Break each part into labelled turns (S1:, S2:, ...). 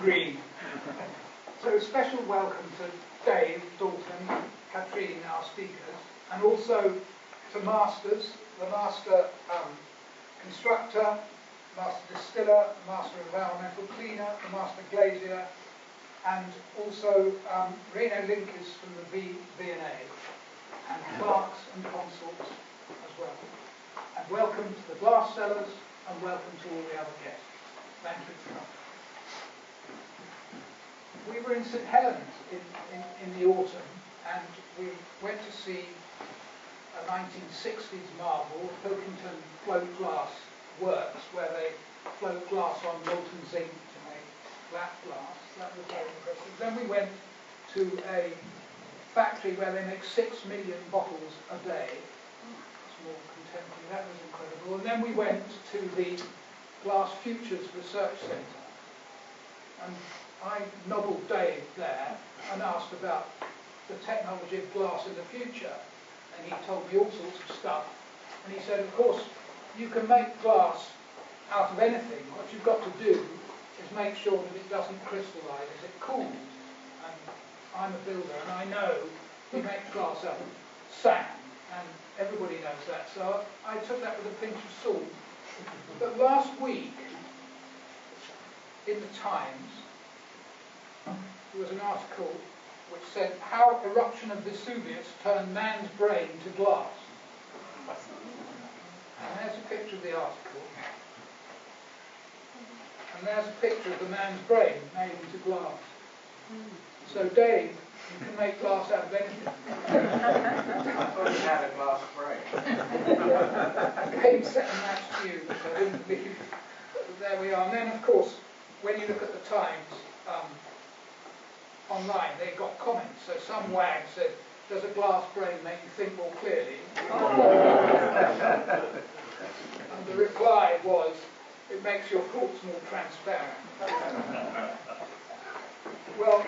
S1: green. So a special welcome to Dave, Dalton, Katrine, our speakers, and also to masters, the master constructor, master distiller, the master environmental cleaner, the master glazier, and also Reno Linkers from the V&A, and clerks and consults as well. And welcome to the glass sellers, and welcome to all the other guests. Thank you for coming. We were in St Helens in the autumn, and we went to see a 1960s marvel, Pilkington Float Glass Works, where they float glass on molten zinc to make flat glass. That was very impressive. Then we went to a factory where they make 6 million bottles a day. It's more contemporary. That was incredible. And then we went to the Glass Futures Research Centre. And I nobbled Dave there and asked about the technology of glass in the future. And he told me all sorts of stuff. And he said, of course, you can make glass out of anything. What you've got to do is make sure that it doesn't crystallise as it cools. And I'm a builder, and I know we make glass out of sand, and everybody knows that. So I took that with a pinch of salt. But last week, in the Times, there was an article which said how eruption of Vesuvius turned man's brain to glass. And there's a picture of the article. And there's a picture of the man's brain made into glass. So Dave, you can make glass out of anything.
S2: I thought he had a glass brain.
S1: Came second match to you, which I didn't believe. But there we are. And then, of course, when you look at the Times, online, they got comments. So some wag said, does a glass brain make you think more clearly? And the reply was, it makes your thoughts more transparent. Well,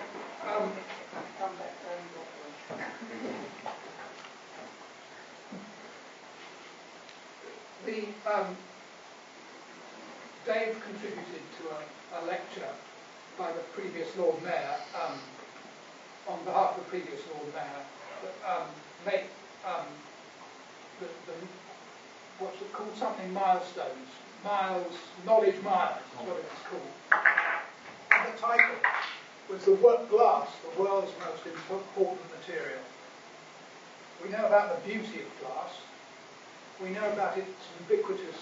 S1: Dave contributed to a lecture by the previous Lord Mayor, on behalf of the previous Lord Mayor, that what's it called? Something milestones. Knowledge miles is what it's called. And the title was glass, the world's most important material. We know about the beauty of glass. We know about its ubiquitous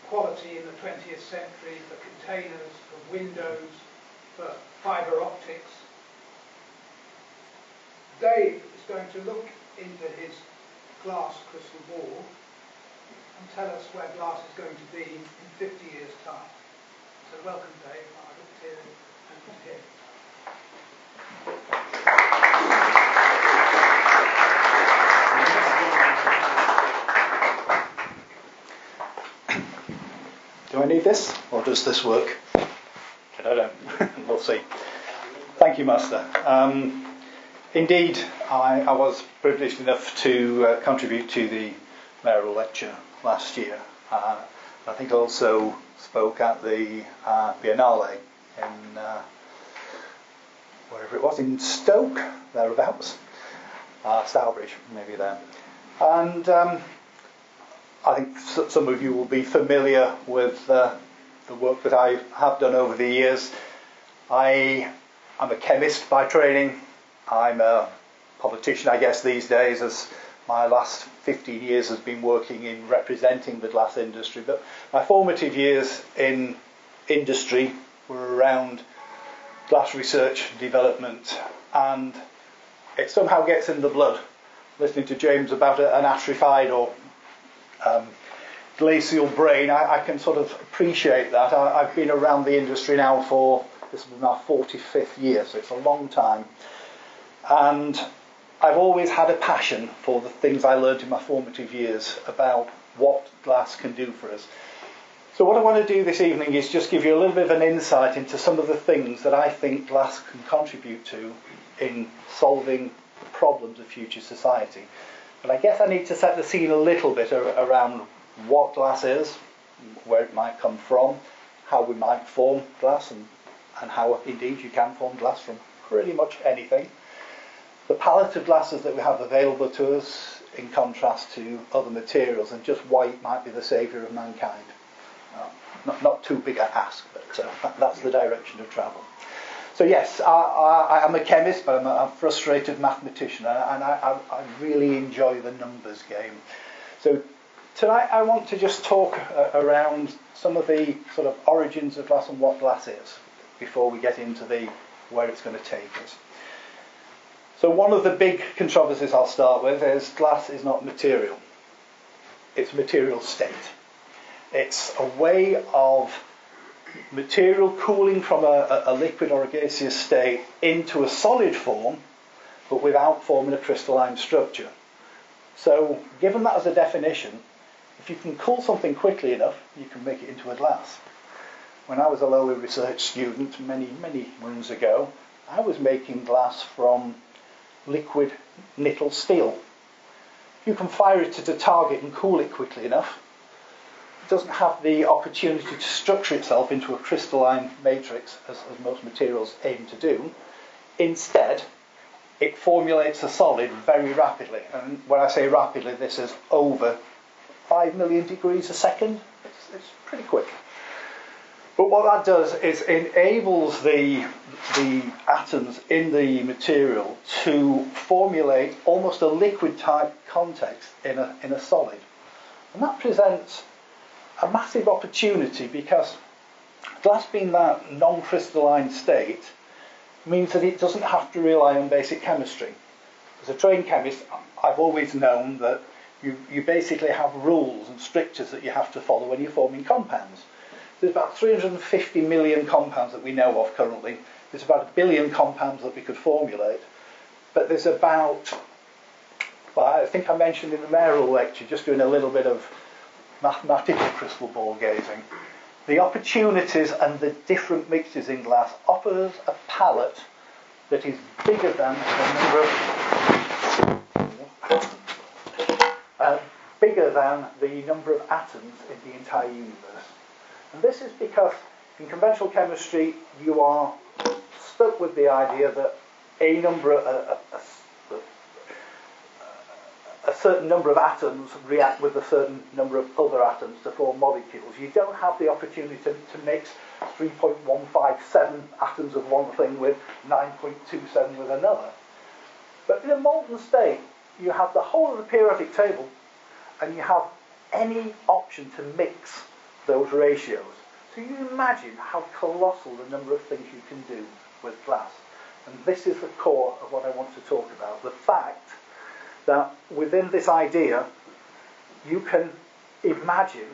S1: quality in the 20th century for containers, for windows, for fibre optics. Dave is going to look into his glass crystal ball and tell us where glass is going to be in 50 years' time. So welcome, Dave. I look here and here.
S3: Do I need this, or does this work? I don't know. We'll see. Thank you, Master. Indeed, I was privileged enough to contribute to the mayoral lecture last year. I think I also spoke at the Biennale in wherever it was, in Stoke, thereabouts. Stourbridge, maybe there. And I think some of you will be familiar with the work that I have done over the years. I'm a chemist by training. I'm a politician, I guess, these days, as my last 15 years has been working in representing the glass industry. But my formative years in industry were around glass research, development, and it somehow gets in the blood. Listening to James about an atrophied or glacial brain, I can sort of appreciate that. I've been around the industry now this will be my 45th year, so it's a long time. And I've always had a passion for the things I learned in my formative years about what glass can do for us. So what I want to do this evening is just give you a little bit of an insight into some of the things that I think glass can contribute to in solving the problems of future society. But I guess I need to set the scene a little bit around what glass is, where it might come from, how we might form glass, and how indeed you can form glass from pretty much anything. The palette of glasses that we have available to us in contrast to other materials, and just white might be the saviour of mankind. Not too big a ask, but that's the direction of travel. So yes, I am a chemist, but I'm a frustrated mathematician, and I really enjoy the numbers game. So tonight I want to just talk around some of the sort of origins of glass and what glass is, before we get into where it's going to take us. So one of the big controversies I'll start with is glass is not material. It's material state. It's a way of material cooling from a liquid or a gaseous state into a solid form, but without forming a crystalline structure. So given that as a definition, if you can cool something quickly enough, you can make it into a glass. When I was a lowly research student many moons ago, I was making glass from liquid nickel steel. If you can fire it at a target and cool it quickly enough, it doesn't have the opportunity to structure itself into a crystalline matrix as most materials aim to do. Instead, it formulates a solid very rapidly. And when I say rapidly, this is over 5 million degrees a second. It's pretty quick. But what that does is enables the atoms in the material to formulate almost a liquid type context in a solid. And that presents a massive opportunity, because glass being that non-crystalline state means that it doesn't have to rely on basic chemistry. As a trained chemist, I've always known that you basically have rules and strictures that you have to follow when you're forming compounds. There's about 350 million compounds that we know of currently. There's about 1 billion compounds that we could formulate. But there's about, well, I think I mentioned in the mayoral lecture, just doing a little bit of mathematical crystal ball gazing. The opportunities and the different mixtures in glass offers a palette that is bigger than the number of atoms in the entire universe. And this is because in conventional chemistry you are stuck with the idea that a certain number of atoms react with a certain number of other atoms to form molecules. You don't have the opportunity to mix 3.157 atoms of one thing with 9.27 with another. But in a molten state, you have the whole of the periodic table, and you have any option to mix those ratios. So you imagine how colossal the number of things you can do with glass. And this is the core of what I want to talk about. The fact that within this idea, you can imagine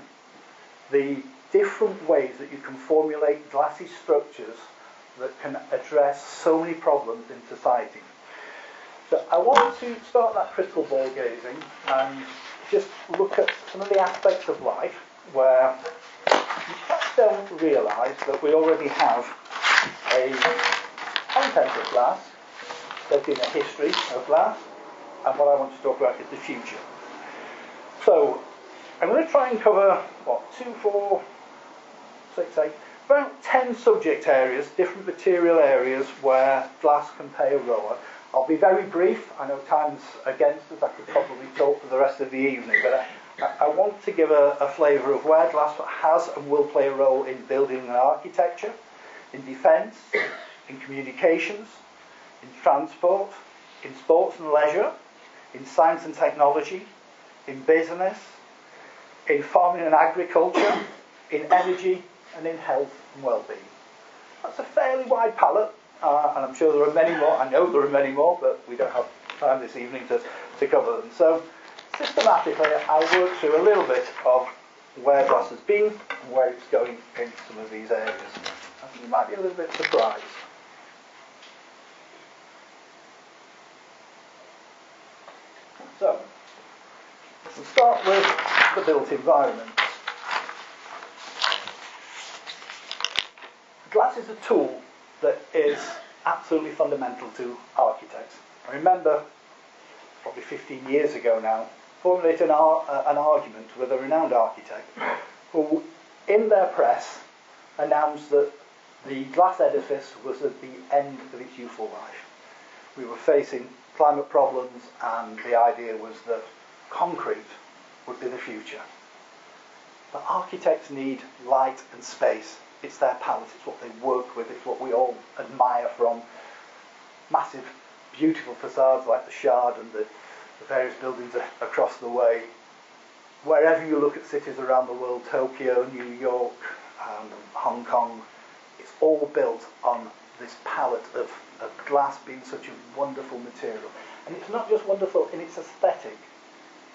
S3: the different ways that you can formulate glassy structures that can address so many problems in society. So I want to start that crystal ball gazing and just look at some of the aspects of life where you perhaps don't realise that we already have a content of glass. There's been a history of glass, and what I want to talk about is the future. So I'm going to try and cover, 2, 4, 6, 8, about 10 subject areas, different material areas where glass can play a role. I'll be very brief. I know time's against us. I could probably talk for the rest of the evening, but I want to give a flavour of where glass has and will play a role in building and architecture, in defence, in communications, in transport, in sports and leisure, in science and technology, in business, in farming and agriculture, in energy, and in health and well-being. That's a fairly wide palette, and I'm sure there are many more. I know there are many more, but we don't have time this evening to cover them. So systematically, I'll work through a little bit of where glass has been and where it's going in some of these areas. I think you might be a little bit surprised. So, we'll start with the built environment. Glass is a tool that is absolutely fundamental to architects. I remember, probably 15 years ago now, formulated an argument with a renowned architect who, in their press, announced that The glass edifice was at the end of its useful life. We were facing climate problems, and the idea was that concrete would be the future. But architects need light and space. It's their palette, it's what they work with, it's what we all admire from massive, beautiful facades like the Shard and the various buildings across the way. Wherever you look at cities around the world, Tokyo, New York, Hong Kong, it's all built on this palette of glass being such a wonderful material. And it's not just wonderful in its aesthetic,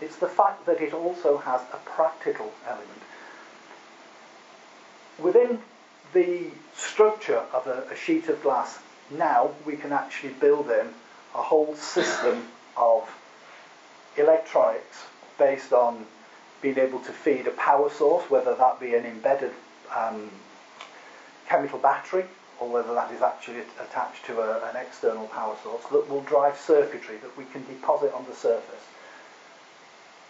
S3: it's the fact that it also has a practical element. Within the structure of a sheet of glass, now we can actually build in a whole system of electronics based on being able to feed a power source, whether that be an embedded chemical battery or whether that is actually attached to an external power source that will drive circuitry that we can deposit on the surface.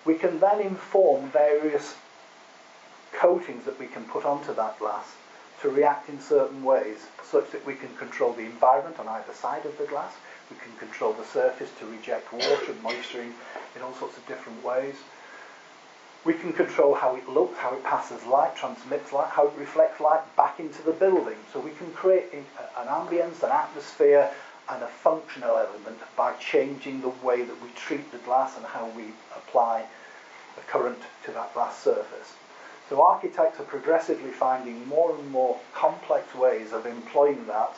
S3: We can then inform various coatings that we can put onto that glass to react in certain ways, such that we can control the environment on either side of the glass, we can control the surface to reject water and moisture in all sorts of different ways. We can control how it looks, how it passes light, transmits light, how it reflects light back into the building. So we can create an ambience, an atmosphere, and a functional element by changing the way that we treat the glass and how we apply the current to that glass surface. So architects are progressively finding more and more complex ways of employing that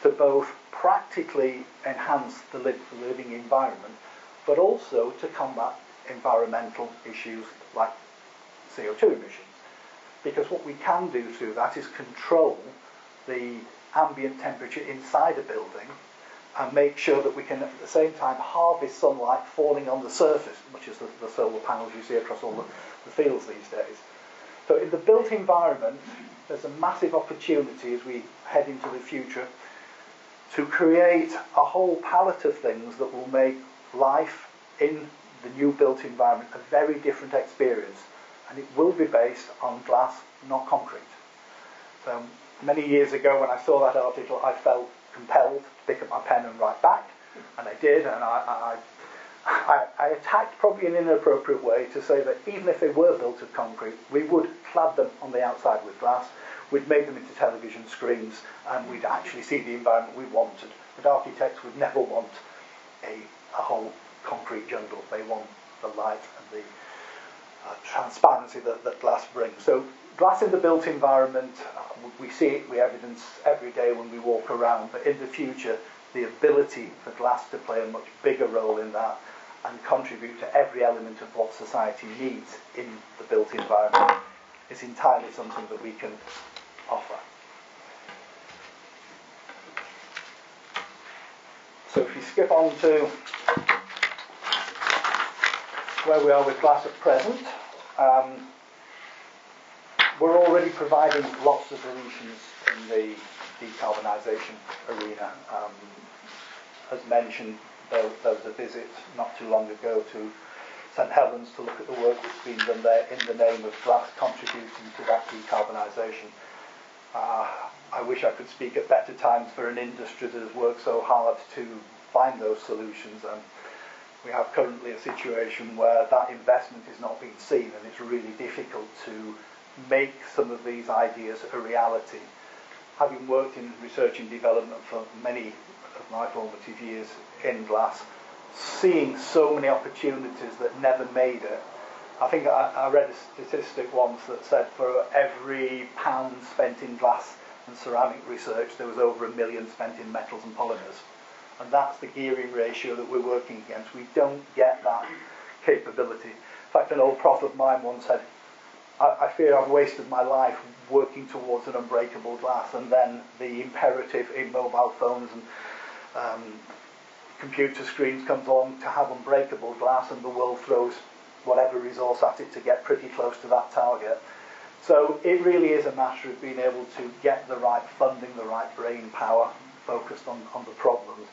S3: to both practically enhance the living environment, but also to combat environmental issues like CO2 emissions. Because what we can do through that is control the ambient temperature inside a building and make sure that we can at the same time harvest sunlight falling on the surface, much as the solar panels you see across all the fields these days. So in the built environment, there's a massive opportunity as we head into the future to create a whole palette of things that will make life in the new built environment a very different experience. And it will be based on glass, not concrete. So many years ago when I saw that article, I felt compelled to pick up my pen and write back. And I did, and I attacked probably in an inappropriate way to say that even if they were built of concrete, we would clad them on the outside with glass, we'd make them into television screens, and we'd actually see the environment we wanted. But architects would never want a whole concrete jungle. They want the light and the transparency that glass brings. So glass in the built environment, we see it, we evidence every day when we walk around, but in the future, the ability for glass to play a much bigger role in that and contribute to every element of what society needs in the built environment is entirely something that we can offer. So if you skip on to where we are with glass at present, we're already providing lots of solutions in the decarbonisation arena. As mentioned, there was a visit not too long ago to St Helens to look at the work that's been done there in the name of glass contributing to that decarbonisation. I wish I could speak at better times for an industry that has worked so hard to find those solutions, and we have currently a situation where that investment is not being seen, and it's really difficult to make some of these ideas a reality. Having worked in research and development for many of my formative years in glass, seeing so many opportunities that never made it. I think I read a statistic once that said for every pound spent in glass and ceramic research, there was over 1 million spent in metals and polymers. And that's the gearing ratio that we're working against. We don't get that capability. In fact, an old prof of mine once said, I fear I've wasted my life working towards an unbreakable glass, and then the imperative in mobile phones and computer screens comes along to have unbreakable glass, and the world throws whatever resource at it to get pretty close to that target. So it really is a matter of being able to get the right funding, the right brain power focused on the problems.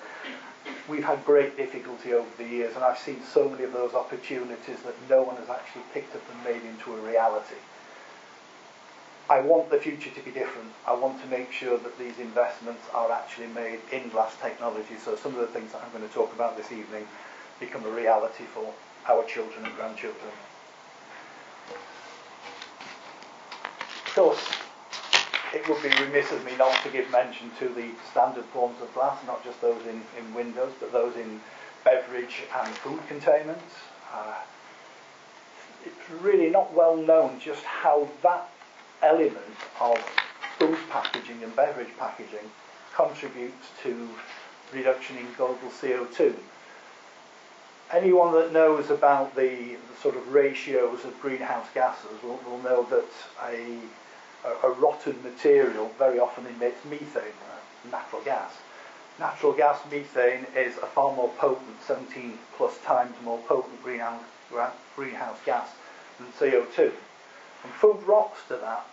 S3: We've had great difficulty over the years, and I've seen so many of those opportunities that no one has actually picked up and made into a reality. I want the future to be different. I want to make sure that these investments are actually made in glass technology, so some of the things that I'm going to talk about this evening become a reality for our children and grandchildren. Of course, it would be remiss of me not to give mention to the standard forms of glass, not just those in windows, but those in beverage and food containments. It's really not well known just how that element of food packaging and beverage packaging contributes to reduction in global CO2. Anyone that knows about the sort of ratios of greenhouse gases will know that a rotten material very often emits methane, natural gas. Natural gas methane is a far more potent, 17 plus times more potent greenhouse gas than CO2. And food rots to that,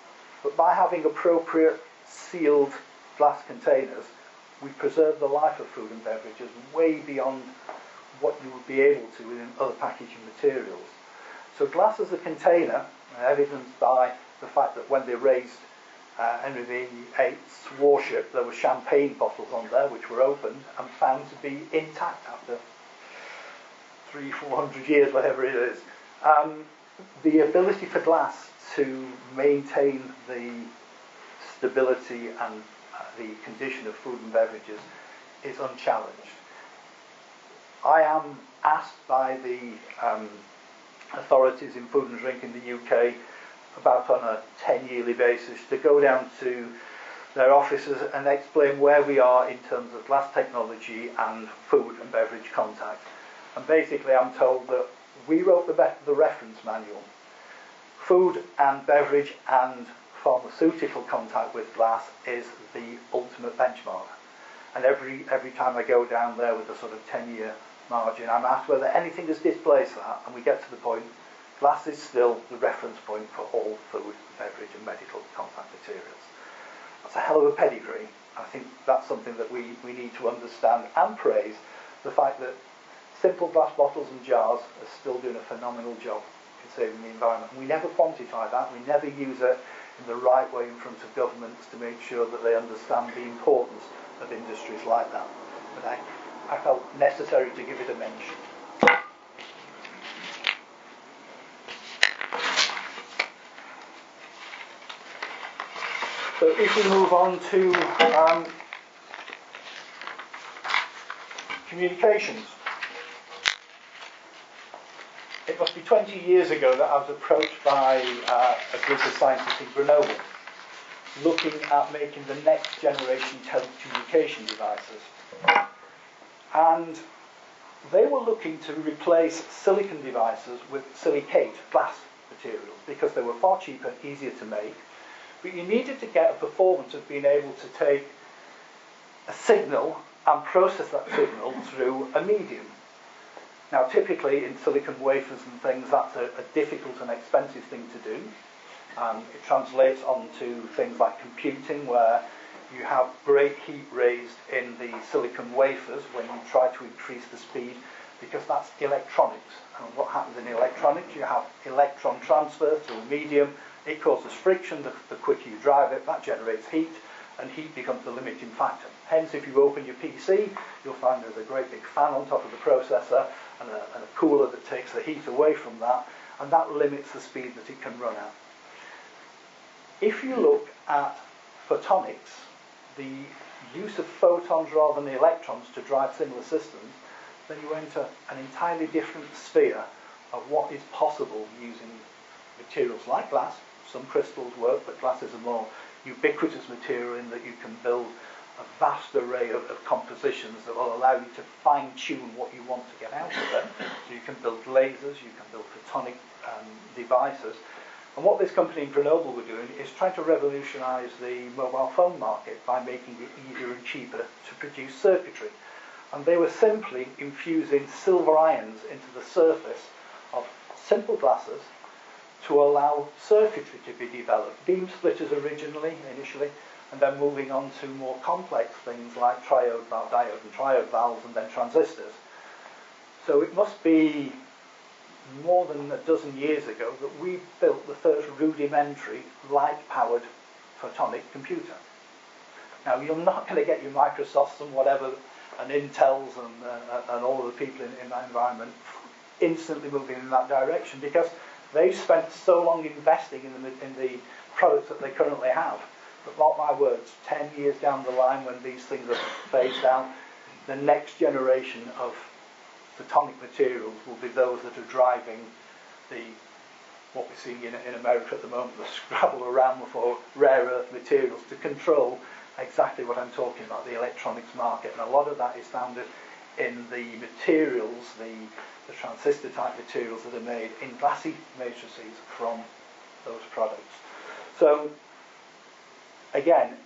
S3: but by having appropriate sealed glass containers, we preserve the life of food and beverages way beyond what you would be able to in other packaging materials. So glass as a container, evidenced by the fact that when they raised Henry VIII's warship, there were champagne bottles on there which were opened and found to be intact after 300-400 years, whatever it is. The ability for glass to maintain the stability and the condition of food and beverages is unchallenged. I am asked by the authorities in food and drink in the UK about on a 10-yearly basis to go down to their offices and explain where we are in terms of glass technology and food and beverage contact. And basically I'm told that we wrote the reference manual. Food and beverage and pharmaceutical contact with glass is the ultimate benchmark. And every time I go down there with a sort of 10-year margin, I'm asked whether anything has displaced that, and we get to the point, glass is still the reference point for all food, beverage and medical contact materials. That's a hell of a pedigree. I think that's something that we need to understand and praise, the fact that simple glass bottles and jars are still doing a phenomenal job in saving the environment. And we never quantify that, we never use it in the right way in front of governments to make sure that they understand the importance of industries like that. But I felt necessary to give it a mention. So if we move on to communications. It must be 20 years ago that I was approached by a group of scientists in Grenoble looking at making the next generation telecommunication devices. And they were looking to replace silicon devices with silicate glass materials because they were far cheaper, easier to make. But you needed to get a performance of being able to take a signal and process that signal through a medium. Now, typically in silicon wafers and things, that's a difficult and expensive thing to do. It translates onto things like computing, where you have great heat raised in the silicon wafers when you try to increase the speed, because that's electronics. And what happens in electronics, you have electron transfer through a medium. It causes friction. The quicker you drive it, that generates heat, and heat becomes the limiting factor. Hence, if you open your PC, you'll find there's a great big fan on top of the processor and a cooler that takes the heat away from that, and that limits the speed that it can run at. If you look at photonics, the use of photons rather than electrons to drive similar systems, then you enter an entirely different sphere of what is possible using materials like glass. Some crystals work, but glass is a more ubiquitous material in that you can build a vast array of compositions that will allow you to fine-tune what you want to get out of it. So you can build lasers, you can build photonic devices. And what this company in Grenoble were doing is trying to revolutionise the mobile phone market by making it easier and cheaper to produce circuitry. And they were simply infusing silver ions into the surface of simple glasses to allow circuitry to be developed. Beam splitters initially, and then moving on to more complex things like diode and triode valves, and then transistors. So it must be more than a dozen years ago that we built the first rudimentary light-powered photonic computer. Now, you're not going to get your Microsofts and whatever, and Intels and all of the people in that environment instantly moving in that direction, because they've spent so long investing in the products that they currently have. But mark my words, 10 years down the line when these things are phased out, the next generation of photonic materials will be those that are driving what we're seeing in America at the moment, the scrabble around for rare earth materials to control exactly what I'm talking about, the electronics market. And a lot of that is founded in the materials, the transistor type materials that are made in glassy matrices from those products. So again,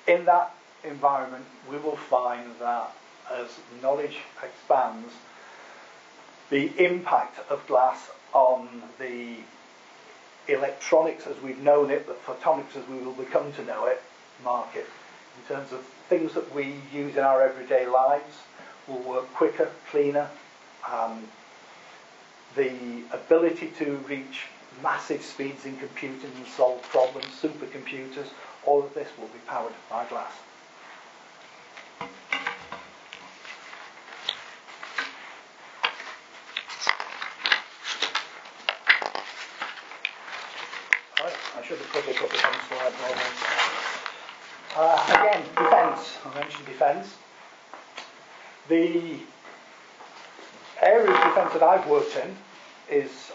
S3: in that environment, we will find that as knowledge expands, the impact of glass on the electronics as we've known it, but photonics as we will become to know it, market, in terms of things that we use in our everyday lives, will work quicker, cleaner. The ability to reach massive speeds in computing and solve problems, supercomputers, all of this will be powered by glass. I should have probably put this on slide more than. Again, defence. I mentioned defence. The area of defence that I've worked in is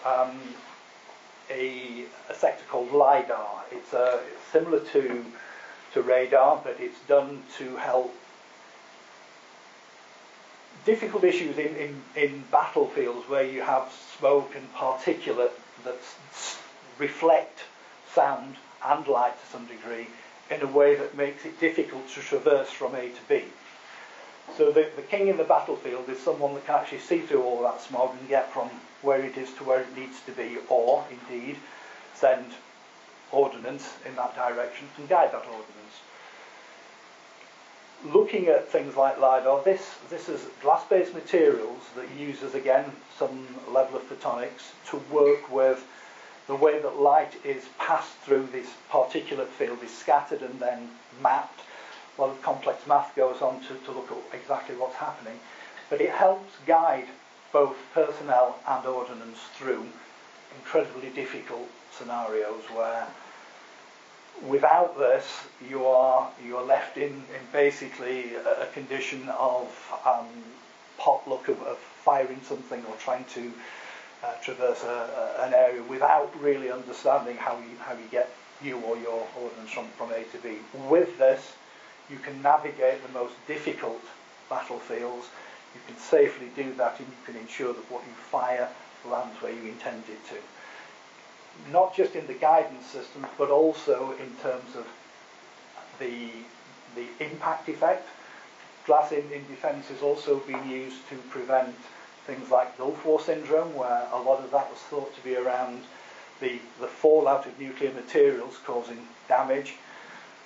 S3: a sector called LiDAR. It's similar to radar, but it's done to help difficult issues in battlefields where you have smoke and particulate that reflect sound and light to some degree in a way that makes it difficult to traverse from A to B. So the king in the battlefield is someone that can actually see through all that smog and get from where it is to where it needs to be, or indeed send ordnance in that direction and guide that ordnance. Looking at things like LiDAR, this is glass-based materials that uses again some level of photonics to work with the way that light is passed through this particulate field, is scattered and then mapped. A lot of complex math goes on to look at exactly what's happening, but it helps guide both personnel and ordnance through incredibly difficult scenarios where without this you are left in basically a condition of potluck of firing something or trying to traverse an area without really understanding how you get you or your ordnance from A to B. With this, you can navigate the most difficult battlefields. You can safely do that, and you can ensure that what you fire lands where you intend it to. Not just in the guidance systems, but also in terms of the impact effect. Glass in defence is also being used to prevent things like Gulf War syndrome, where a lot of that was thought to be around the fallout of nuclear materials causing damage.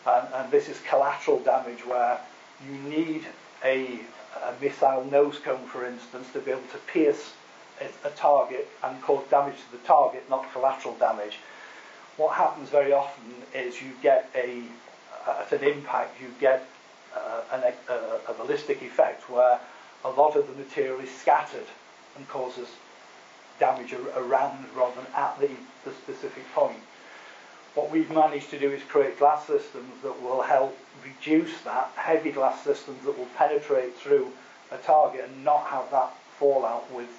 S3: And this is collateral damage where you need a missile nose cone, for instance, to be able to pierce a target and cause damage to the target, not collateral damage. What happens very often is you get at an impact, you get a ballistic effect where a lot of the material is scattered and causes damage around rather than at the specific point. What we've managed to do is create glass systems that will help reduce that, heavy glass systems that will penetrate through a target and not have that fallout with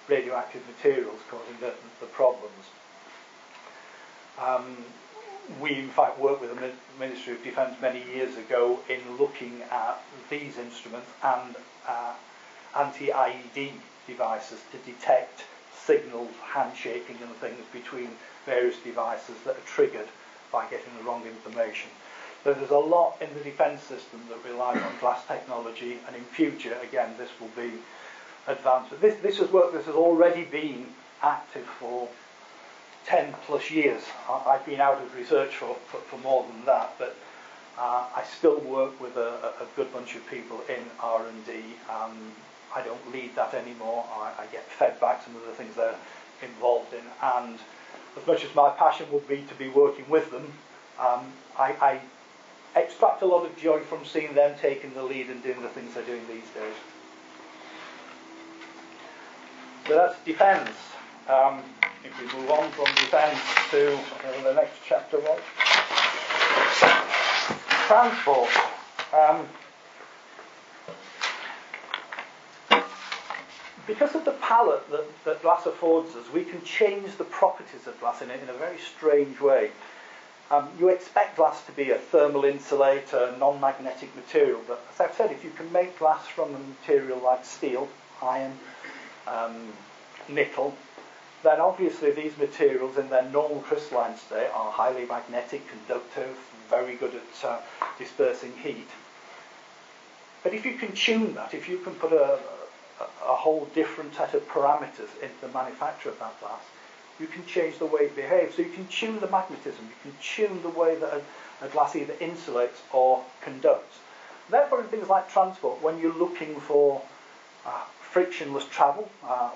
S3: radioactive materials causing the problems. We in fact worked with the Ministry of Defence many years ago in looking at these instruments and anti-IED devices to detect signals, handshaking and things between various devices that are triggered by getting the wrong information. So there's a lot in the defence system that relies on glass technology, and in future, again, this will be advanced. But this is work that has already been active for 10 plus years. I've been out of research for more than that, but I still work with a good bunch of people in R&D. I don't lead that anymore. I get fed back some of the things they're involved in, and as much as my passion would be to be working with them, I extract a lot of joy from seeing them taking the lead and doing the things they're doing these days. So that's defence. If we move on from defence to the next chapter, what? Transport. Because of the palette that glass affords us, we can change the properties of glass in a very strange way. You expect glass to be a thermal insulator, non-magnetic material, but as I've said, if you can make glass from a material like steel, iron, nickel, then obviously these materials in their normal crystalline state are highly magnetic, conductive, very good at dispersing heat. But if you can tune that, if you can put a whole different set of parameters into the manufacture of that glass, you can change the way it behaves. So you can tune the magnetism, you can tune the way that a glass either insulates or conducts. Therefore, in things like transport, when you're looking for frictionless travel,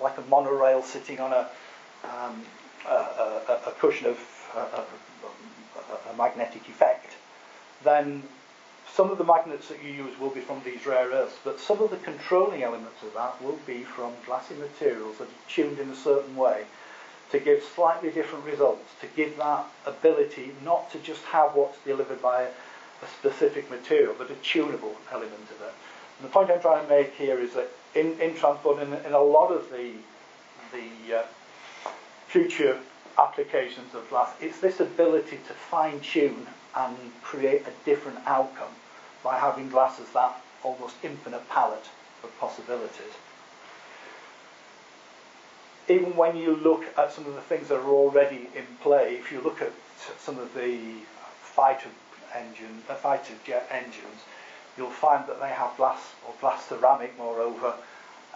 S3: like a monorail sitting on a cushion of a magnetic effect, then some of the magnets that you use will be from these rare earths, but some of the controlling elements of that will be from glassy materials that are tuned in a certain way to give slightly different results, to give that ability not to just have what's delivered by a specific material, but a tunable element of it. And the point I'm trying to make here is that in transport, in a lot of the future applications of glass, it's this ability to fine-tune and create a different outcome by having glass as that almost infinite palette of possibilities. Even when you look at some of the things that are already in play, if you look at some of the fighter jet engines, you'll find that they have glass or glass ceramic, moreover,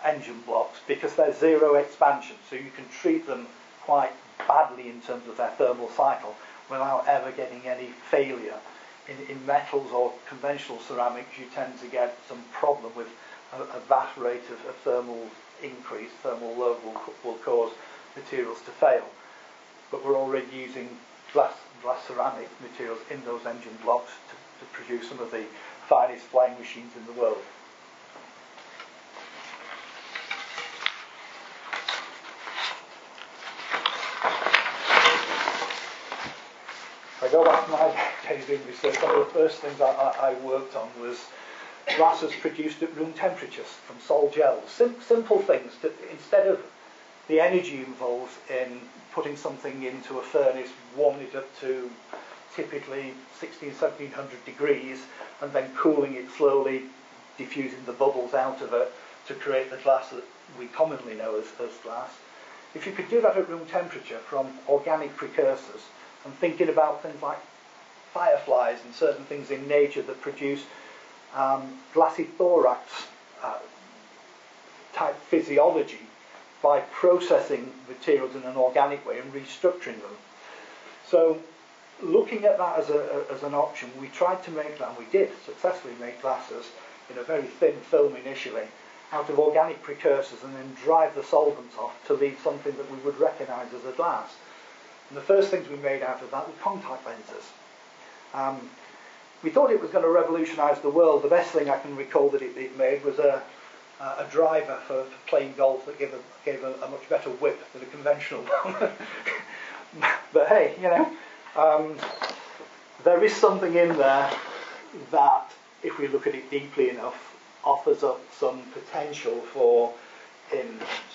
S3: engine blocks, because they're zero expansion, so you can treat them quite badly in terms of their thermal cycle without ever getting any failure. In metals or conventional ceramics, you tend to get some problem with a vast rate of thermal increase. Thermal load will cause materials to fail. But we're already using glass ceramic materials in those engine blocks to produce some of the finest flying machines in the world. If I go back to my days in research, one of the first things I worked on was glasses produced at room temperatures from sol gels. Simple things. Instead of the energy involved in putting something into a furnace, warming it up to typically 1700 degrees, and then cooling it slowly, diffusing the bubbles out of it to create the glass that we commonly know as glass. If you could do that at room temperature from organic precursors, and thinking about things like fireflies and certain things in nature that produce glassy thorax type physiology by processing materials in an organic way and restructuring them. So looking at that as an option, we tried to make that, and we did successfully make glasses in a very thin film initially out of organic precursors, and then drive the solvents off to leave something that we would recognise as a glass. And the first things we made out of that were contact lenses. We thought it was going to revolutionise the world. The best thing I can recall that it made was a driver for playing golf that gave a much better whip than a conventional one. But hey, there is something in there that, if we look at it deeply enough, offers up some potential for, in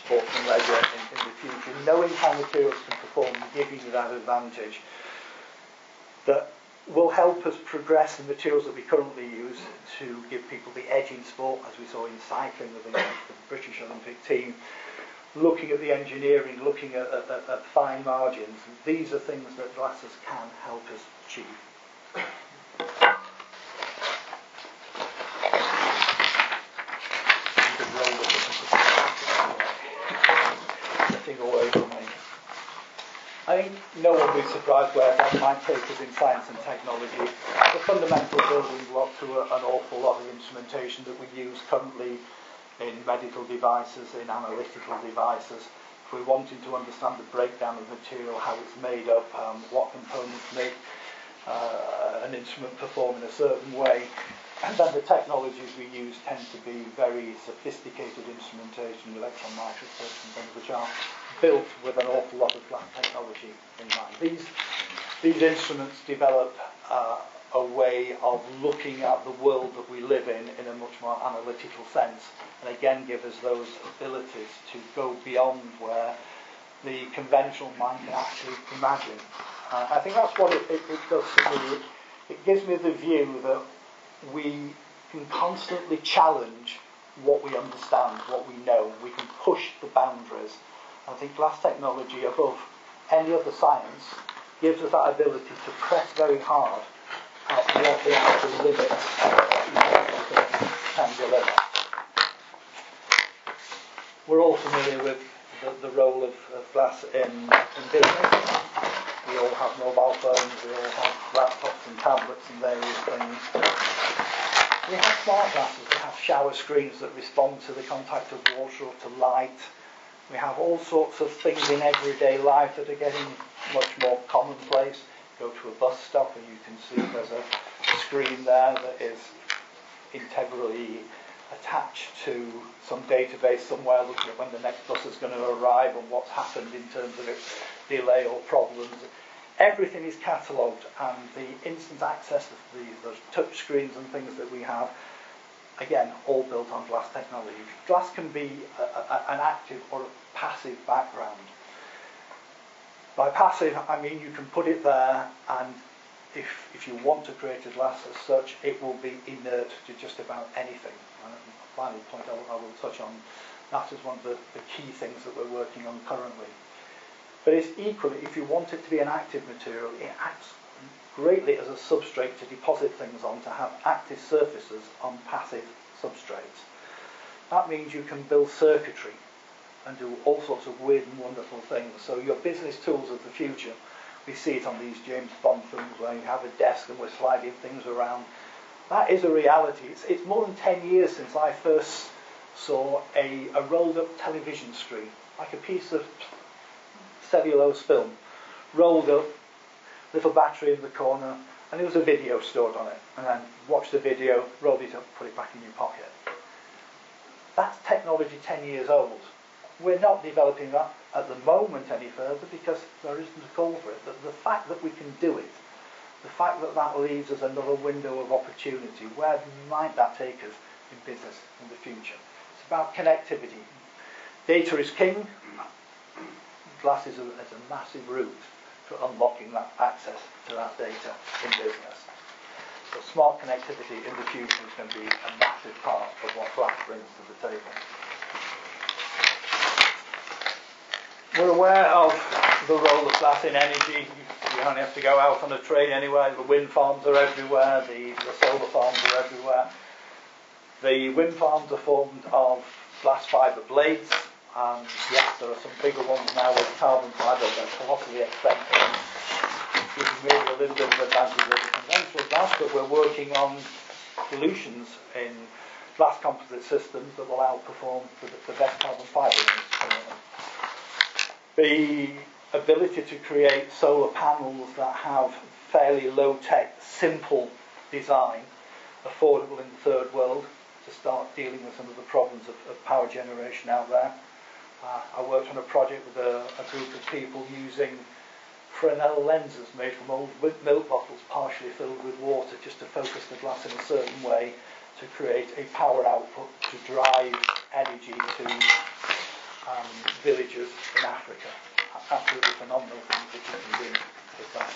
S3: sports and leisure in the future, knowing how materials can perform and giving you that advantage that will help us progress the materials that we currently use to give people the edge in sport, as we saw in cycling with the British Olympic team, looking at the engineering, looking at fine margins. These are things that glasses can help us achieve. Away from me. I think no one will be surprised where that might take us in science and technology. The fundamental building block to an awful lot of instrumentation that we use currently in medical devices, in analytical devices. If we're wanting to understand the breakdown of material, how it's made up, what components make an instrument perform in a certain way, and then the technologies we use tend to be very sophisticated instrumentation, electron microscopes and things, which are built with an awful lot of glass technology in mind. These instruments develop a way of looking at the world that we live in a much more analytical sense, and again give us those abilities to go beyond where the conventional mind can actually imagine. I think that's what it does for me. It gives me the view that we can constantly challenge what we understand, what we know. We can push the boundaries. I think glass technology, above any other science, gives us that ability to press very hard at what the actual limits can deliver. We're all familiar with the role of glass in business. We all have mobile phones, we all have laptops and tablets and various things. We have smart glasses, we have shower screens that respond to the contact of water or to light. We have all sorts of things in everyday life that are getting much more commonplace. Go to a bus stop and you can see there's a screen there that is integrally attached to some database somewhere, looking at when the next bus is going to arrive and what's happened in terms of its delay or problems. Everything is catalogued, and the instant access of those touch screens and things that we have, again, all built on glass technology. Glass can be an active or a passive background. By passive, I mean you can put it there, and if you want to create a glass as such, it will be inert to just about anything. And the final point I will touch on that is one of the key things that we're working on currently. But it's equally, if you want it to be an active material, it acts greatly as a substrate to deposit things on, to have active surfaces on passive substrates. That means you can build circuitry and do all sorts of weird and wonderful things. So your business tools of the future, we see it on these James Bond films where you have a desk and we're sliding things around. That is a reality. It's more than 10 years since I first saw a rolled up television screen, like a piece of cellulose film, rolled up, little battery in the corner, and there was a video stored on it. And then watch the video, roll it up, put it back in your pocket. That's technology 10 years old. We're not developing that at the moment any further because there isn't a call for it. But the fact that we can do it, the fact that that leaves us another window of opportunity, where might that take us in business in the future? It's about connectivity. Data is king. Glass is a massive route to unlocking that access to that data in business. So smart connectivity in the future is going to be a massive part of what glass brings to the table. We're aware of the role of glass in energy. You only have to go out on a train anywhere. The wind farms are everywhere. The solar farms are everywhere. The wind farms are formed of glass fibre blades. And yes, there are some bigger ones now with carbon fibre that are colossally expensive, giving maybe a little bit of advantage over conventional glass, but we're working on solutions in glass composite systems that will outperform the best carbon fibre ones. The ability to create solar panels that have fairly low-tech, simple design, affordable in the third world, to start dealing with some of the problems of power generation out there. I worked on a project with a group of people using Fresnel lenses made from old milk bottles partially filled with water, just to focus the glass in a certain way to create a power output to drive energy to villages in Africa. Absolutely phenomenal things that you can do with that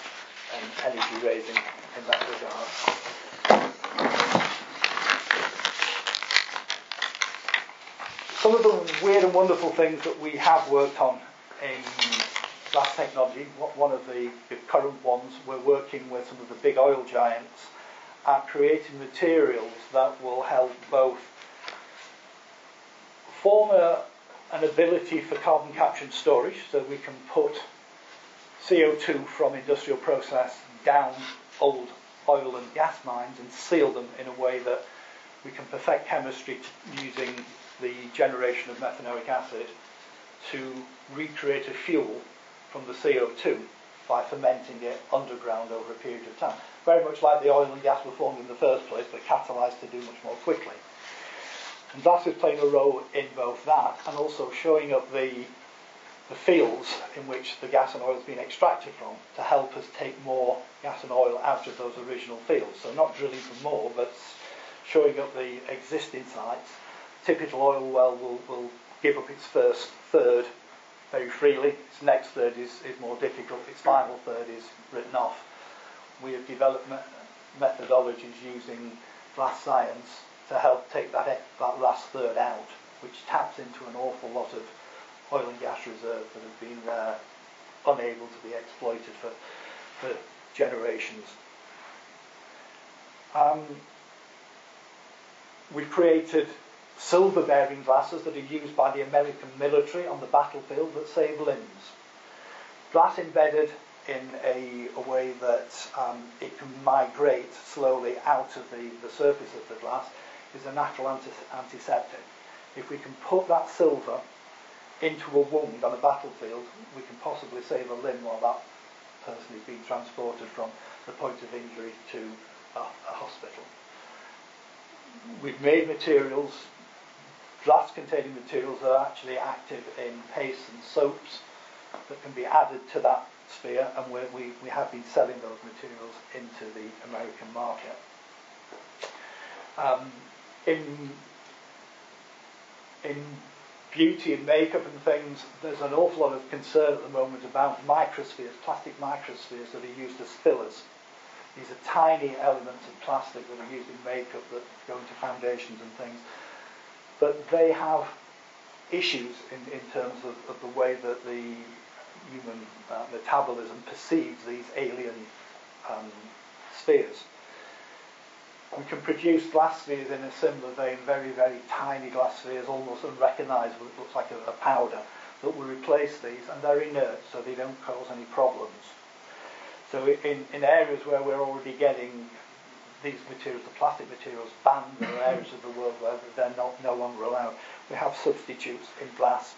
S3: and energy raising in that regard. Some of the weird and wonderful things that we have worked on in glass technology, one of the current ones, we're working with some of the big oil giants at creating materials that will help both form an ability for carbon capture and storage, so we can put CO2 from industrial process down old oil and gas mines and seal them in a way that we can perfect chemistry using the generation of methanoic acid to recreate a fuel from the CO2 by fermenting it underground over a period of time. Very much like the oil and gas were formed in the first place, but catalysed to do much more quickly. And glass is playing a role in both that and also showing up the fields in which the gas and oil has been extracted from to help us take more gas and oil out of those original fields. So not drilling for more, but showing up the existing sites. Typical oil well will give up its first third very freely. Its next third is more difficult. Its final third is written off. We have developed methodologies using glass science to help take that last third out, which taps into an awful lot of oil and gas reserves that have been unable to be exploited for generations. We've created silver-bearing glasses that are used by the American military on the battlefield that save limbs. Glass embedded in a way that it can migrate slowly out of the surface of the glass is a natural antiseptic. If we can put that silver into a wound on a battlefield, we can possibly save a limb while that person is being transported from the point of injury to a hospital. We've made materials, glass-containing materials that are actually active in pastes and soaps that can be added to that sphere, and we have been selling those materials into the American market. In beauty and makeup and things, there's an awful lot of concern at the moment about microspheres, plastic microspheres that are used as fillers. These are tiny elements of plastic that are used in makeup that go into foundations and things. But they have issues in terms of the way that the human metabolism perceives these alien spheres. We can produce glass spheres in a similar vein, very, very tiny glass spheres, almost unrecognisable. It looks like a powder that will replace these, and they're inert, so they don't cause any problems. So in areas where we're already getting these materials, the plastic materials, banned, there are areas of the world where they're no longer allowed. We have substitutes in glass.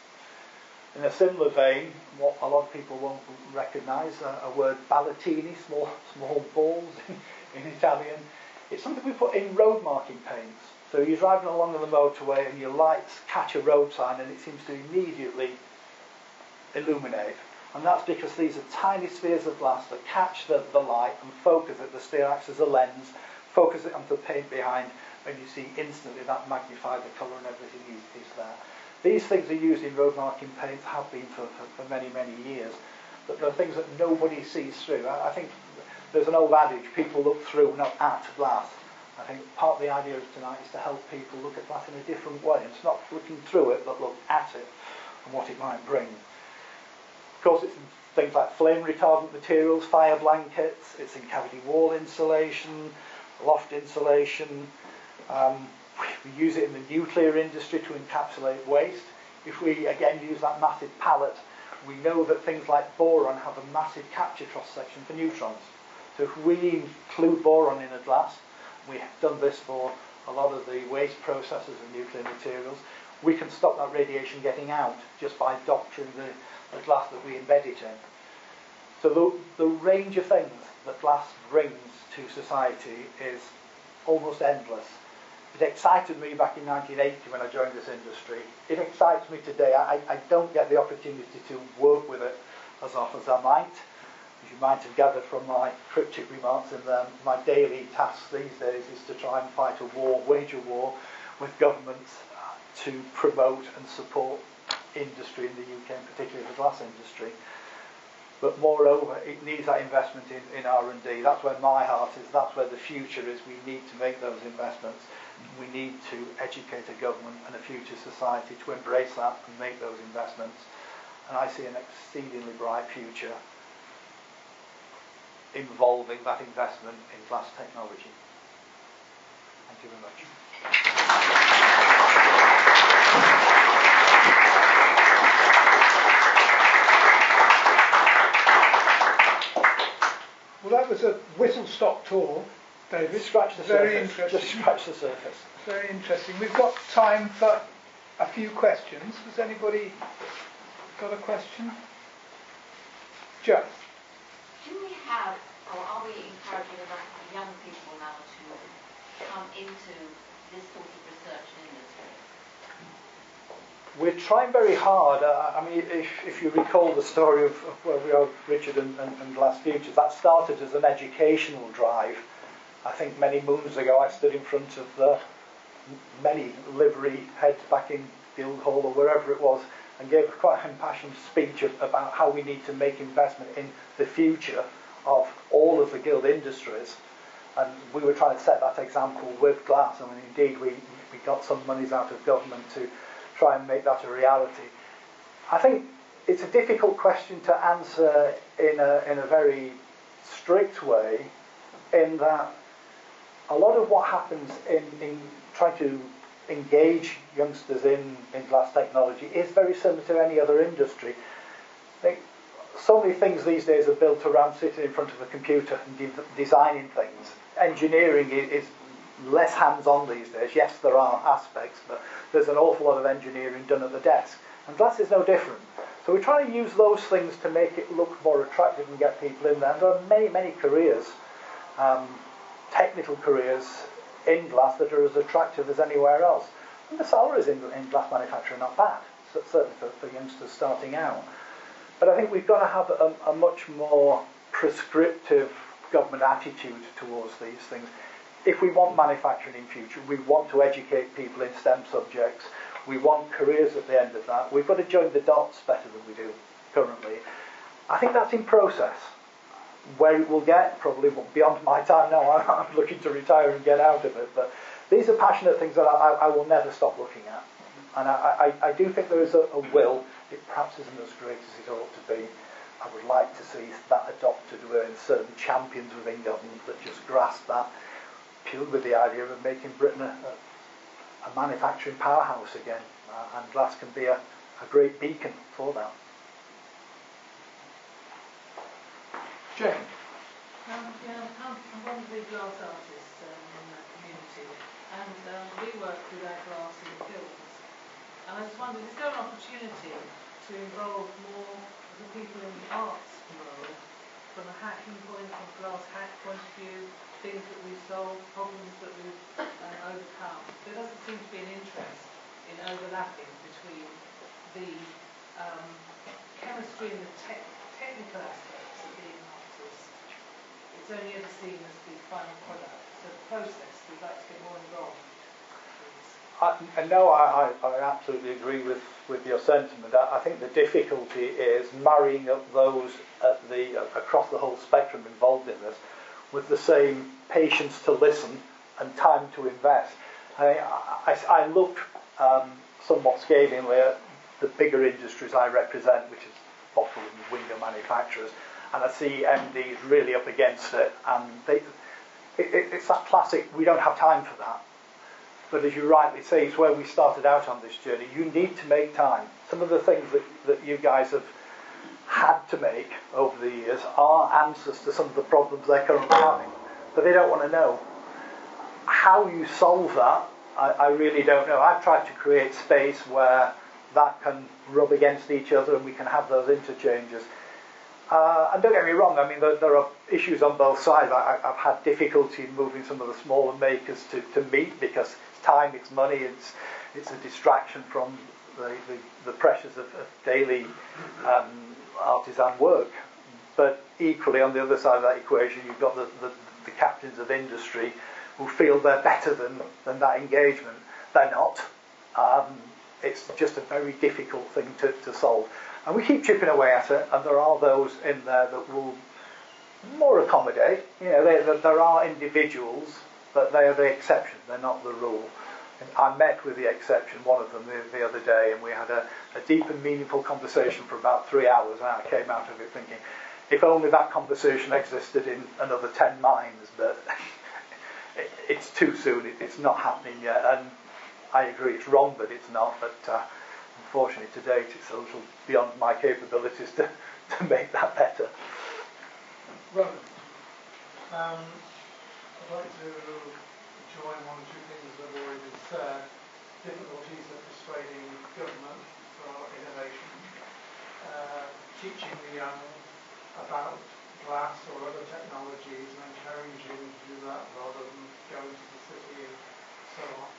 S3: In a similar vein, what a lot of people won't recognise, a word ballottini, small balls in Italian. It's something we put in road marking paints. So you're driving along on the motorway and your lights catch a road sign and it seems to immediately illuminate. And that's because these are tiny spheres of glass that catch the light and focus it. The sphere acts as a lens, focus it onto the paint behind, and you see instantly that magnified, the colour and everything is there. These things are used in road marking paints, have been for many, many years. But they're things that nobody sees through. I think there's an old adage, people look through, not at glass. I think part of the idea of tonight is to help people look at glass in a different way. It's not looking through it, but look at it and what it might bring. Of course, it's in things like flame retardant materials, fire blankets, it's in cavity wall insulation, loft insulation. We use it in the nuclear industry to encapsulate waste. If we, again, use that massive palette, we know that things like boron have a massive capture cross-section for neutrons. So if we include boron in a glass, we have done this for a lot of the waste processes of nuclear materials, we can stop that radiation getting out just by doctoring the glass that we embed it in. So the range of things that glass brings to society is almost endless. It excited me back in 1980 when I joined this industry. It excites me today. I don't get the opportunity to work with it as often as I might. As you might have gathered from my cryptic remarks in there, my daily task these days is to try and fight a war, wage a war with governments to promote and support industry in the UK, and particularly the glass industry. But moreover, it needs that investment in R&D. That's where my heart is. That's where the future is. We need to make those investments. We need to educate a government and a future society to embrace that and make those investments. And I see an exceedingly bright future involving that investment in glass technology. Thank you very much.
S1: Well, that was a whistle-stop tour, David.
S3: Very interesting. Just scratch the surface.
S1: Very interesting. We've got time for a few questions. Has anybody got a question? Jo?
S4: Do we have, or are we encouraging enough young people now to come into this sort of research and industry?
S3: We're trying very hard. If you recall the story of where we are, Richard and Glass Futures, that started as an educational drive. I think many moons ago I stood in front of many livery heads back in Guildhall or wherever it was and gave quite an impassioned speech about how we need to make investment in the future of all of the guild industries. And we were trying to set that example with glass. I mean, indeed, we got some monies out of government to try and make that a reality. I think it's a difficult question to answer in a very strict way, in that a lot of what happens in trying to engage youngsters in glass technology is very similar to any other industry. So many things these days are built around sitting in front of a computer and designing things. Engineering is less hands-on these days. Yes, there are aspects, but there's an awful lot of engineering done at the desk. And glass is no different. So we're trying to use those things to make it look more attractive and get people in there. And there are many, many careers, technical careers in glass that are as attractive as anywhere else. And the salaries in glass manufacturing are not bad, certainly for youngsters starting out. But I think we've got to have a much more prescriptive government attitude towards these things. If we want manufacturing in future, we want to educate people in STEM subjects, we want careers at the end of that, we've got to join the dots better than we do currently. I think that's in process. Where it will get, probably beyond my time now. I'm looking to retire and get out of it, but these are passionate things that I will never stop looking at. And I do think there is a will. It perhaps isn't as great as it ought to be. I would like to see that adopted within certain champions within government that just grasp that, purely with the idea of making Britain a manufacturing powerhouse again. And glass can be a great beacon for that.
S1: Jane?
S5: I'm one of the glass artists in that community, and we work with our glass in films. And I just wondered, is there an opportunity to involve more of the people in the arts world from a hacking point, from a glass hack point of view, things that we've solved, problems that we've overcome? There doesn't seem to be an interest in overlapping between the chemistry and the technical aspects of being artists. It's only ever seen as the final product. So the process, we'd like to get more involved.
S3: I absolutely agree with your sentiment. I think the difficulty is marrying up those across the whole spectrum involved in this with the same patience to listen and time to invest. I look somewhat scathingly at the bigger industries I represent, which is bottle and window manufacturers, and I see MDs really up against it, and it's that classic, we don't have time for that. But as you rightly say, it's where we started out on this journey. You need to make time. Some of the things that you guys have had to make over the years are answers to some of the problems they're currently having, but they don't want to know. How you solve that, I really don't know. I've tried to create space where that can rub against each other and we can have those interchanges. And don't get me wrong, I mean, there are issues on both sides. I've had difficulty in moving some of the smaller makers to meet, because it's time, it's money, it's a distraction from the pressures of daily artisan work. But equally, on the other side of that equation, you've got the captains of industry who feel they're better than that engagement. They're not. It's just a very difficult thing to solve. And we keep chipping away at it, and there are those in there that will more accommodate. You know, there are individuals, but they are the exception, they're not the rule. And I met with the exception, one of them, the other day, and we had a deep and meaningful conversation for about 3 hours, and I came out of it thinking, if only that conversation existed in another 10 minds, but it's too soon, it's not happening yet, and I agree, it's wrong that it's not, but unfortunately to date it's a little beyond my capabilities to make that better.
S1: Rowan?
S6: I'd like to join one or two things that have already been said. Difficulties that persuade persuading government for innovation, teaching the young about glass or other technologies and encouraging to do that rather than going to the city and so on.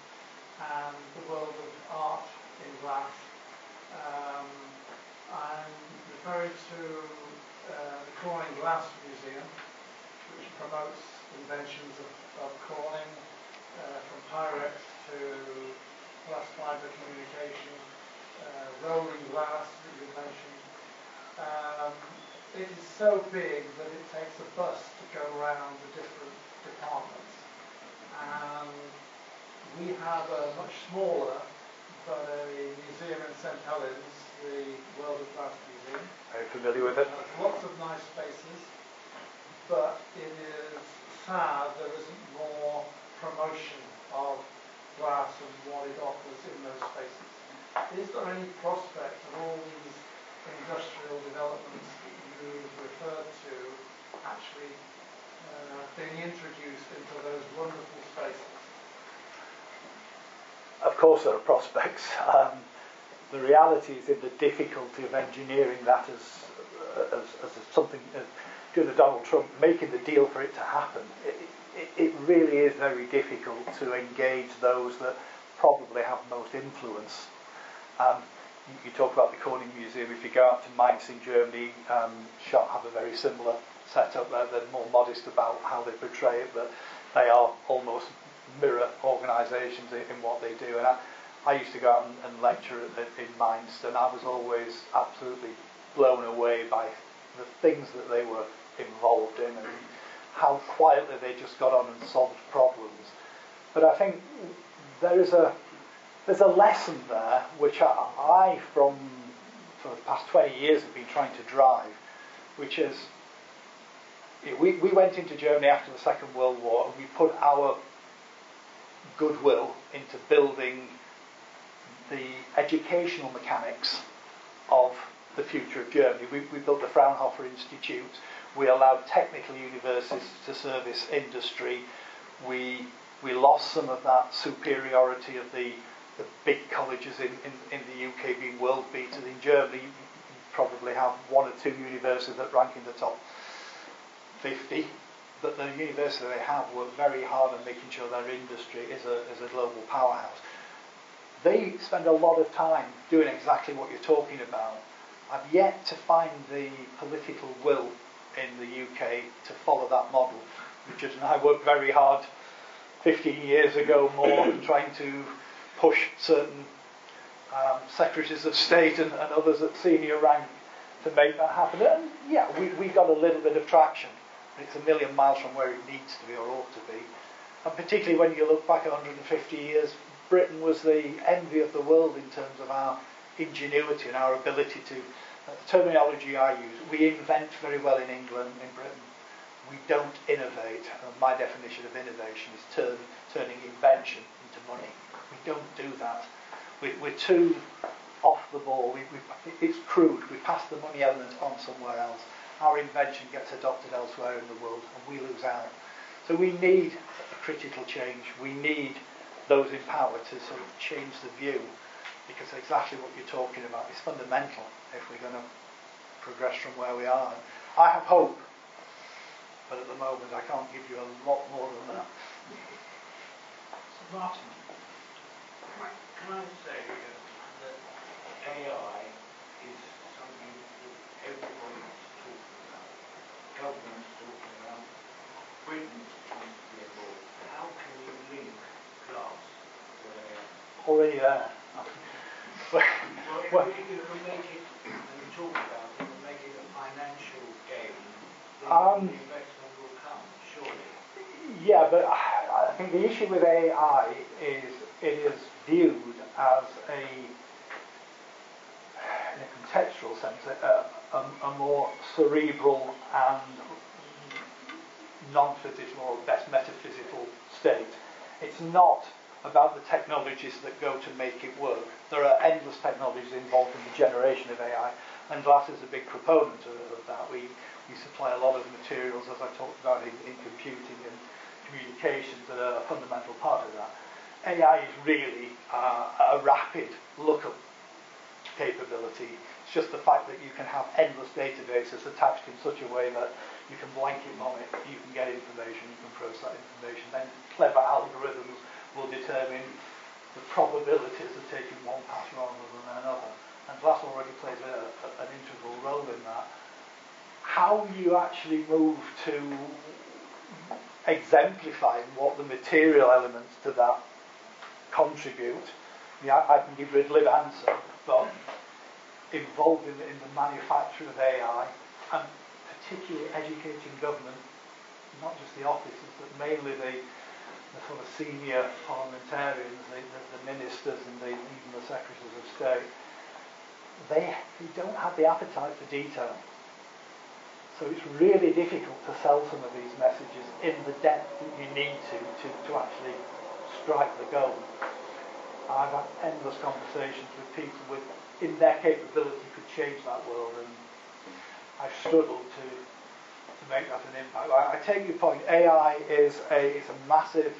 S6: And the world of art in glass. I'm referring to the Corning Glass Museum, which promotes inventions of Corning, from Pyrex to glass fibre communication, rolling glass that you mentioned. It is so big that it takes a bus to go around the different departments. And we have a much smaller, but a museum in St Helens, the World of Glass Museum.
S3: Very familiar with it.
S6: It has lots of nice spaces, but it is sad there isn't more promotion of glass and what it offers in those spaces. Is there any prospect of all these industrial developments that you've referred to actually being introduced into those wonderful spaces?
S3: Of course there are prospects. The reality is in the difficulty of engineering that as something, doing the Donald Trump, making the deal for it to happen. It really is very difficult to engage those that probably have most influence. You talk about the Corning Museum. If you go out to Mainz in Germany, Schott have a very similar setup there. They're more modest about how they portray it, but they are almost mirror organisations in what they do. And I used to go out and lecture in Mainz, and I was always absolutely blown away by the things that they were involved in and how quietly they just got on and solved problems. But I think there's a lesson there which I for the past 20 years have been trying to drive, which is we went into Germany after the Second World War and we put our goodwill into building the educational mechanics of the future of Germany. We built the Fraunhofer Institute. We allowed technical universities to service industry. We lost some of that superiority of the big colleges in the UK being world beaters. In Germany, you probably have one or two universities that rank in the top 50. But the university they have worked very hard on making sure their industry is a global powerhouse. They spend a lot of time doing exactly what you're talking about. I've yet to find the political will in the UK to follow that model. Richard and I worked very hard 15 years ago more in trying to push certain secretaries of state and others at senior rank to make that happen. And yeah, we got a little bit of traction. It's a million miles from where it needs to be or ought to be. And particularly when you look back 150 years, Britain was the envy of the world in terms of our ingenuity and our ability to, the terminology I use, we invent very well in England, in Britain. We don't innovate. My definition of innovation is turning invention into money. We don't do that. We're too off the ball. It's crude. We pass the money element on somewhere else. Our invention gets adopted elsewhere in the world and we lose out. So we need a critical change. We need those in power to sort of change the view, because exactly what you're talking about is fundamental if we're going to progress from where we are. I have hope, but at the moment I can't give you a lot more than that.
S1: So Martin.
S2: Can I say that AI is something that everybody's talking about, government's talking about, Britain wants to be involved. How can you link glass to AI?
S3: Already there.
S2: Well, if we make it, and we talk about it, and make it a financial game, then the investment will come, surely.
S3: Yeah, but I think the issue with AI is it is viewed as in a contextual sense, a more cerebral and non-physical or best metaphysical state. It's not about the technologies that go to make it work. There are endless technologies involved in the generation of AI, and glass is a big proponent of that. We supply a lot of materials, as I talked about, in computing and communications that are a fundamental part of that. AI is really a rapid lookup capability. It's just the fact that you can have endless databases attached in such a way that you can blanket on it, you can get information, you can process that information. Then clever algorithms will determine the probabilities of taking one path rather than another. And glass already plays an integral role in that. How you actually move to exemplifying what the material elements to that contribute, I can give you a glib answer, but involved in the manufacture of AI, and particularly educating government, not just the officers, but mainly the sort of senior parliamentarians, the ministers and even the secretaries of state. They don't have the appetite for detail. So it's really difficult to sell some of these messages in the depth that you need to actually strike the goal. I've had endless conversations with people in their capability could change that world, and I've struggled to make that an impact. I take your point. AI is a massive,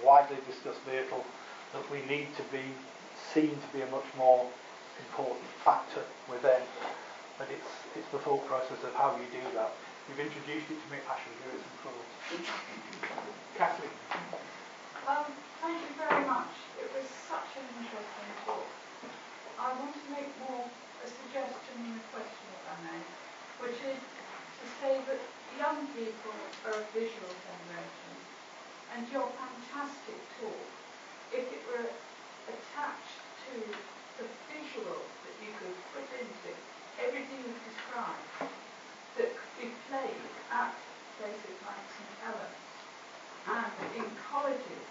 S3: widely discussed vehicle that we need to be seen to be a much more important factor within. But it's the thought process of how you do that. You've introduced it to me. I should give it some thought. Kathleen.
S7: Thank you very much. It was such an interesting talk. I want to make more a suggestion and a question, if I may, which is to say that young people are a visual generation, and your fantastic talk, if it were attached to the visuals that you could put into everything you've described, that could be played at places like St. Helens and in colleges,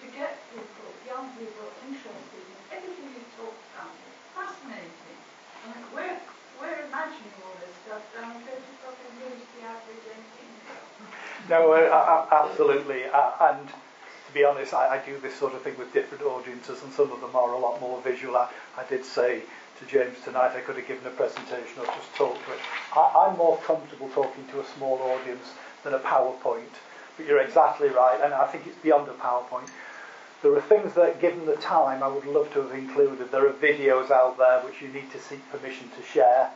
S7: to get people, young people, interested in everything you've talked about. Fascinating. I mean, we're imagining all this stuff, and I'm going to probably lose the average 18-year-old.
S3: No, absolutely. And to be honest, I do this sort of thing with different audiences, and some of them are a lot more visual. I did say to James tonight I could have given a presentation or just talked to it. I'm more comfortable talking to a small audience than a PowerPoint. But you're exactly right, and I think it's beyond a PowerPoint. There are things that, given the time, I would love to have included. There are videos out there which you need to seek permission to share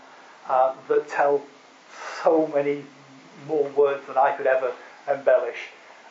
S3: that tell so many more words than I could ever embellish.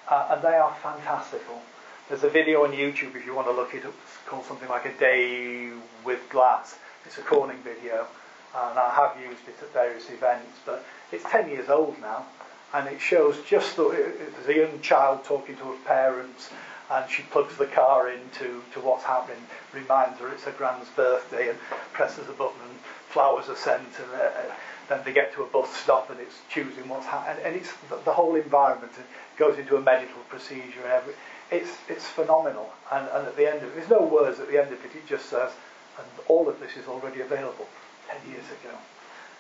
S3: And they are fantastical. There's a video on YouTube, if you want to look it up, it's called something like A Day with Glass. It's a Corning video, and I have used it at various events, but it's 10 years old now, and it shows just there's a young child talking to her parents, and she plugs the car into what's happening, reminds her it's her grand's birthday, and presses a button, and flowers are sent, and then they get to a bus stop, and it's choosing what's happening, and it's the whole environment. It goes into a medical procedure, and it's phenomenal. And at the end of it, there's no words at the end of it. It just says, and all of this is already available 10 years ago.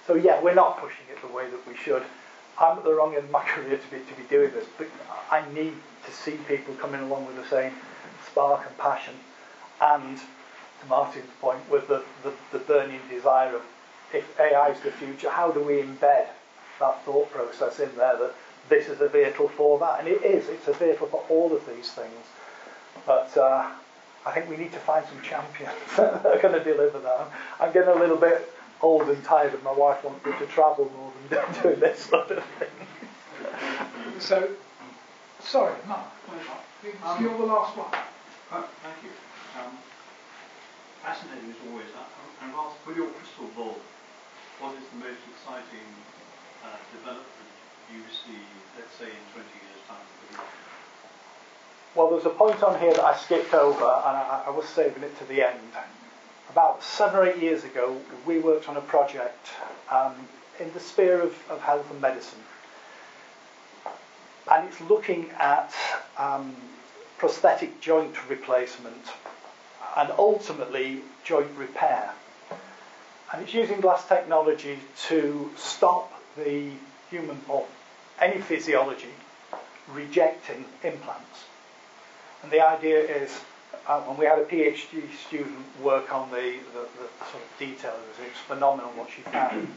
S3: So yeah, we're not pushing it the way that we should. I'm at the wrong end of my career to be doing this, but I need to see people coming along with the same spark and passion, and to Martin's point, with the burning desire of, if AI is the future, how do we embed that thought process in there, that this is a vehicle for that? And it's a vehicle for all of these things. But I think we need to find some champions that are going to deliver that. I'm getting a little bit old and tired, and my wife wants me to travel more than doing this sort of thing.
S1: So, sorry, Mark. You're the last one.
S8: Thank you. Fascinating as always. And with your crystal ball, what is the most exciting development you see, let's say, in 20 years' time?
S3: Well, there's a point on here that I skipped over, and I was saving it to the end. About 7 or 8 years ago, we worked on a project in the sphere of health and medicine. And it's looking at prosthetic joint replacement and ultimately joint repair. And it's using glass technology to stop the human, or any physiology, rejecting implants. And the idea is, and we had a PhD student work on the sort of detail of it. It's phenomenal what she found.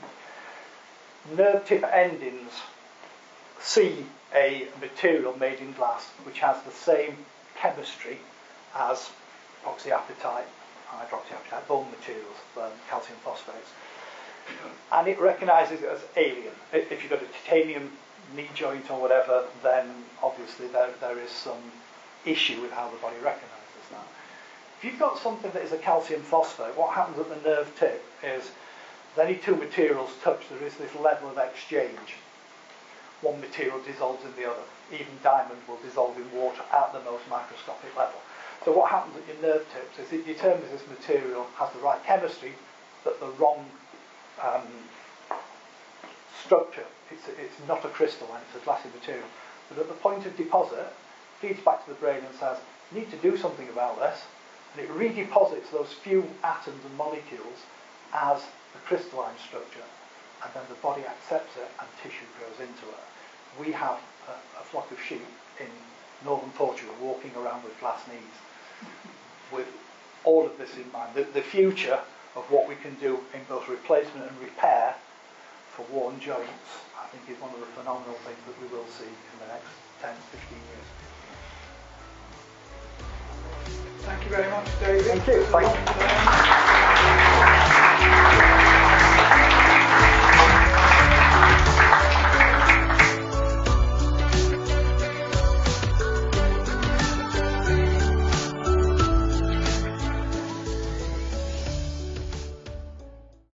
S3: Nerve tip endings see a material made in glass which has the same chemistry as oxyapatite, hydroxyapatite, bone materials, calcium phosphates. And it recognises it as alien. If you've got a titanium knee joint or whatever, then obviously there is some issue with how the body recognises that. If you've got something that is a calcium phosphate, what happens at the nerve tip is if any two materials touch, there is this level of exchange. One material dissolves in the other. Even diamond will dissolve in water at the most microscopic level. So what happens at your nerve tips is it determines this material has the right chemistry, but the wrong structure. It's not a crystalline, it's a glassy material. But at the point of deposit, it feeds back to the brain and says, you need to do something about this. And it redeposits those few atoms and molecules as the crystalline structure. And then the body accepts it and tissue grows into it. We have a flock of sheep in northern Portugal walking around with glass knees with all of this in mind. The future of what we can do in both replacement and repair for worn joints, I think, is one of the phenomenal things that we will see in the next 10, 15 years.
S1: Thank you very much, David.
S3: Thank you. Thank you.